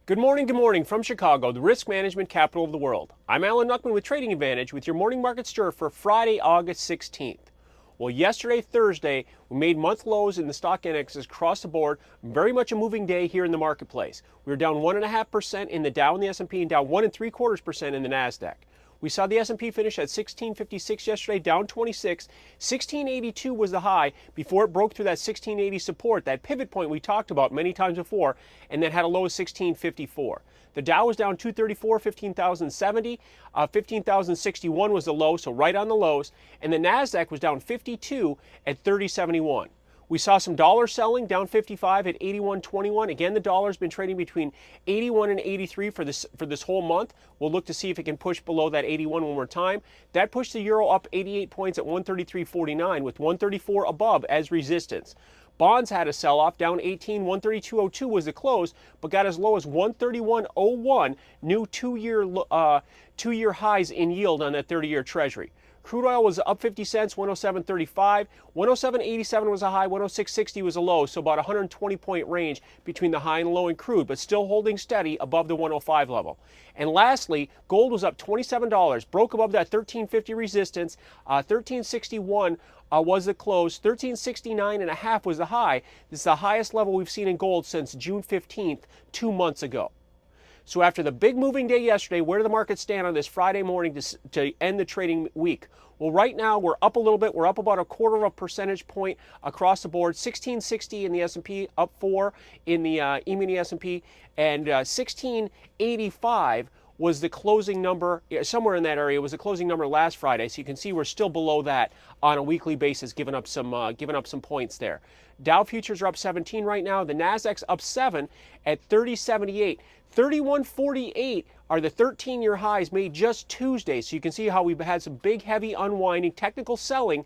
Good morning from Chicago, the risk management capital of the world. I'm Alan Nuckman with Trading Advantage with your morning market stir for Friday, August 16th. Well, yesterday, Thursday, we made month lows in the stock indexes across the board. Very much a moving day here in the marketplace. We were down 1.5% in the Dow and the S&P and down 1.75% in the NASDAQ. We saw the S&P finish at 1656 yesterday, down 26. 1682 was the high before it broke through that 1680 support, that pivot point we talked about many times before, and then had a low of 1654. The Dow was down 234, 15,070. 15,061 was the low, so right on the lows. And the NASDAQ was down 52 at 3071. We saw some dollar selling, down 55 at 81.21. Again, the dollar's been trading between 81 and 83 for this whole month. We'll look to see if it can push below that 81 one more time. That pushed the euro up 88 points at 133.49, with 134 above as resistance. Bonds had a sell-off, down 18, 132.02 was the close, but got as low as 131.01, new two-year highs in yield on that 30-year Treasury. Crude oil was up 50 cents, 107.35. 107.87 was a high, 106.60 was a low, so about 120-point range between the high and low in crude, but still holding steady above the 105 level. And lastly, gold was up $27, broke above that 1350 resistance. 1361 was the close. 1369.5 was the high. This is the highest level we've seen in gold since June 15th, 2 months ago. So after the big moving day yesterday, where do the markets stand on this Friday morning to end the trading week? Well, right now we're up a little bit. We're up about 1/4 percentage point across the board. 1660 in the S&P, up 4 in the E-mini S&P, and 1685 was the closing number, somewhere in that area was the closing number last Friday. So you can see we're still below that on a weekly basis, giving up some points there. Dow futures are up 17 right now. The Nasdaq's up 7 at 3078. 3148 are the 13-year highs made just Tuesday. So you can see how we've had some big, heavy unwinding, technical selling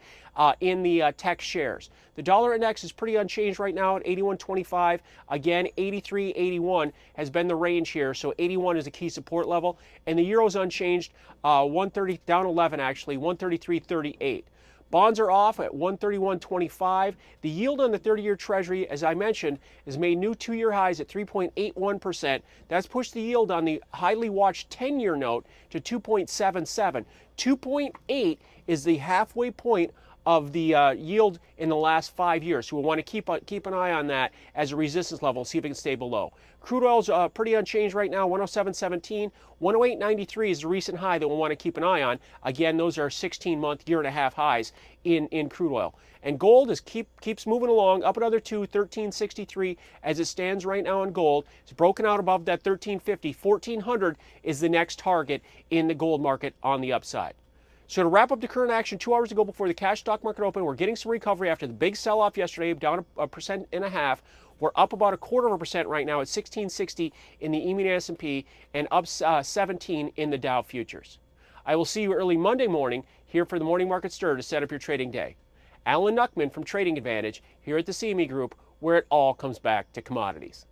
in the tech shares. The dollar index is pretty unchanged right now at 81.25. Again, 83.81 has been the range here. So 81 is a key support level. And the euro's unchanged, 130 down 11 actually, 133.38. Bonds are off at 131.25. The yield on the 30-year Treasury, as I mentioned, has made new two-year highs at 3.81%. That's pushed the yield on the highly watched 10-year note to 2.77. 2.8 is the halfway point of the yield in the last 5 years. So we'll want to keep an eye on that as a resistance level, see if it can stay below. Crude oil's pretty unchanged right now, 107.17. 108.93 is the recent high that we'll want to keep an eye on. Again, those are 16-month, year-and-a-half highs in crude oil. And gold keeps moving along, up another 2, 1363 as it stands right now on gold. It's broken out above that 1350. 1400 is the next target in the gold market on the upside. So to wrap up the current action, 2 hours ago before the cash stock market opened, we're getting some recovery after the big sell-off yesterday, down 1.5%. We're up about 1/4% right now at 1660 in the E-mini S&P and up 17 in the Dow futures. I will see you early Monday morning here for the Morning Market Stir to set up your trading day. Alan Nuckman from Trading Advantage here at the CME Group, where it all comes back to commodities.